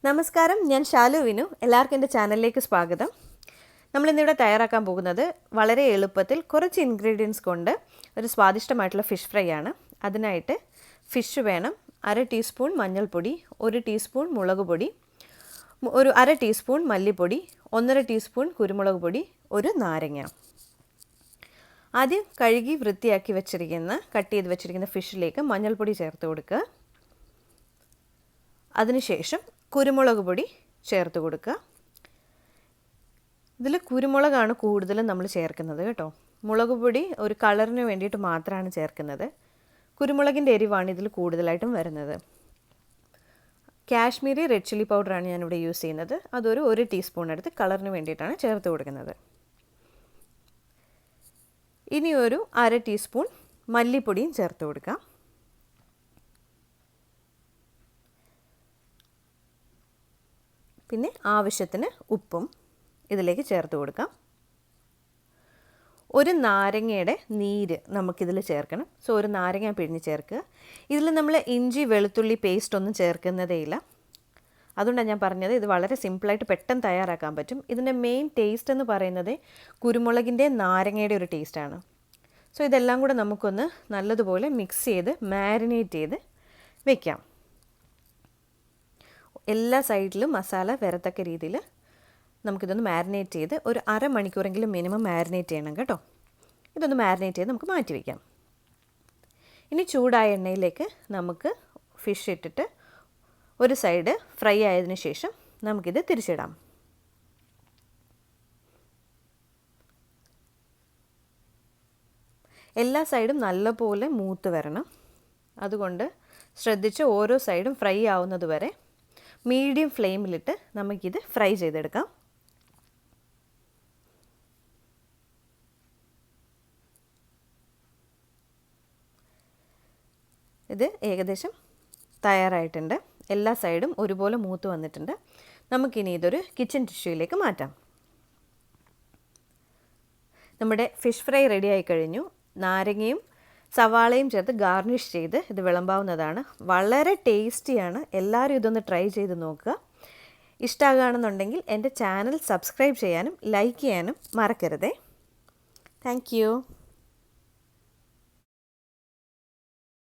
നമസ്കാരം, ഞാൻ ഷാലു വിനു. എല്ലാവർക്കും എൻ്റെ ചാനലിലേക്ക് സ്വാഗതം. നമ്മളിന്നിവിടെ തയ്യാറാക്കാൻ പോകുന്നത് വളരെ എളുപ്പത്തിൽ കുറച്ച് ഇൻഗ്രീഡിയൻസ് കൊണ്ട് ഒരു സ്വാദിഷ്ടമായിട്ടുള്ള ഫിഷ് ഫ്രൈ ആണ്. അതിനായിട്ട് ഫിഷ് വേണം, 1/2 ടീസ്പൂൺ മഞ്ഞൾപ്പൊടി, 1 ടീസ്പൂൺ മുളക് പൊടി, ഒരു 1/2 ടീസ്പൂൺ മല്ലിപ്പൊടി, 1/2 ടീസ്പൂൺ കുരുമുളക് പൊടി, ഒരു നാരങ്ങ. ആദ്യം കഴുകി വൃത്തിയാക്കി കട്ട് ചെയ്ത് വെച്ചിരിക്കുന്ന ഫിഷിലേക്ക് മഞ്ഞൾപ്പൊടി ചേർത്ത് കൊടുക്കുക. അതിനുശേഷം കുരുമുളക് പൊടി ചേർത്ത് കൊടുക്കുക. ഇതിൽ കുരുമുളകാണ് കൂടുതലും നമ്മൾ ചേർക്കുന്നത് കേട്ടോ. മുളക് പൊടി ഒരു കളറിന് വേണ്ടിയിട്ട് മാത്രമാണ് ചേർക്കുന്നത്. കുരുമുളകിൻ്റെ എരിവാണ് ഇതിൽ കൂടുതലായിട്ടും വരുന്നത്. കാശ്മീരി റെഡ് ചില്ലി പൗഡറാണ് ഞാനിവിടെ യൂസ് ചെയ്യുന്നത്. അതൊരു 1 ടീസ്പൂൺ എടുത്ത് കളറിന് വേണ്ടിയിട്ടാണ് ചേർത്ത് കൊടുക്കുന്നത്. ഇനി ഒരു 1/2 ടീസ്പൂൺ മല്ലിപ്പൊടിയും ചേർത്ത് കൊടുക്കാം. പിന്നെ ആവശ്യത്തിന് ഉപ്പും ഇതിലേക്ക് ചേർത്ത് കൊടുക്കാം. ഒരു നാരങ്ങയുടെ നീര് നമുക്കിതിൽ ചേർക്കണം. സോ ഒരു നാരങ്ങ പിഴിഞ്ഞ് ചേർക്കുക. ഇതിൽ നമ്മൾ ഇഞ്ചി വെളുത്തുള്ളി പേസ്റ്റ് ഒന്നും ചേർക്കുന്നതേയില്ല. അതുകൊണ്ടാണ് ഞാൻ പറഞ്ഞത് ഇത് വളരെ സിമ്പിളായിട്ട് പെട്ടെന്ന് തയ്യാറാക്കാൻ പറ്റും. ഇതിൻ്റെ മെയിൻ ടേസ്റ്റ് എന്ന് പറയുന്നത് കുരുമുളകിൻ്റെ നാരങ്ങയുടെ ഒരു ടേസ്റ്റാണ്. സോ ഇതെല്ലാം കൂടെ നമുക്കൊന്ന് നല്ലതുപോലെ മിക്സ് ചെയ്ത് മാരിനേറ്റ് ചെയ്ത് വെക്കാം. എല്ലാ സൈഡിലും മസാല വരത്തക്ക രീതിയിൽ നമുക്കിതൊന്ന് മാരിനേറ്റ് ചെയ്ത് ഒരു 1/2 മണിക്കൂറെങ്കിലും മിനിമം മാരിനേറ്റ് ചെയ്യണം കേട്ടോ. ഇതൊന്ന് മാരിനേറ്റ് ചെയ്ത് നമുക്ക് മാറ്റി വയ്ക്കാം. ഇനി ചൂടായ എണ്ണയിലേക്ക് നമുക്ക് ഫിഷ് ഇട്ടിട്ട് ഒരു സൈഡ് ഫ്രൈ ആയതിനു ശേഷം നമുക്കിത് തിരിച്ചിടാം. എല്ലാ സൈഡും നല്ലപോലെ മൂത്ത് വരണം. അതുകൊണ്ട് ശ്രദ്ധിച്ച് ഓരോ സൈഡും ഫ്രൈ ആവുന്നത് വരെ മീഡിയം ഫ്ലെയിമിലിട്ട് നമുക്കിത് ഫ്രൈ ചെയ്തെടുക്കാം. ഇത് ഏകദേശം തയ്യാറായിട്ടുണ്ട്. എല്ലാ സൈഡും ഒരുപോലെ മൂത്ത് വന്നിട്ടുണ്ട്. നമുക്കിനി ഇതൊരു കിച്ചൺ ടിഷ്യൂയിലേക്ക് മാറ്റാം. നമ്മുടെ ഫിഷ് ഫ്രൈ റെഡി ആയി കഴിഞ്ഞു. നാരങ്ങയും സവാളയും ചേർത്ത് ഗാർണിഷ് ചെയ്ത് ഇത് വിളമ്പാവുന്നതാണ്. വളരെ ടേസ്റ്റിയാണ്. എല്ലാവരും ഇതൊന്ന് ട്രൈ ചെയ്ത് നോക്കുക. ഇഷ്ടമാകുകയാണെന്നുണ്ടെങ്കിൽ എൻ്റെ ചാനൽ സബ്സ്ക്രൈബ് ചെയ്യാനും ലൈക്ക് ചെയ്യാനും മറക്കരുതേ. Thank you.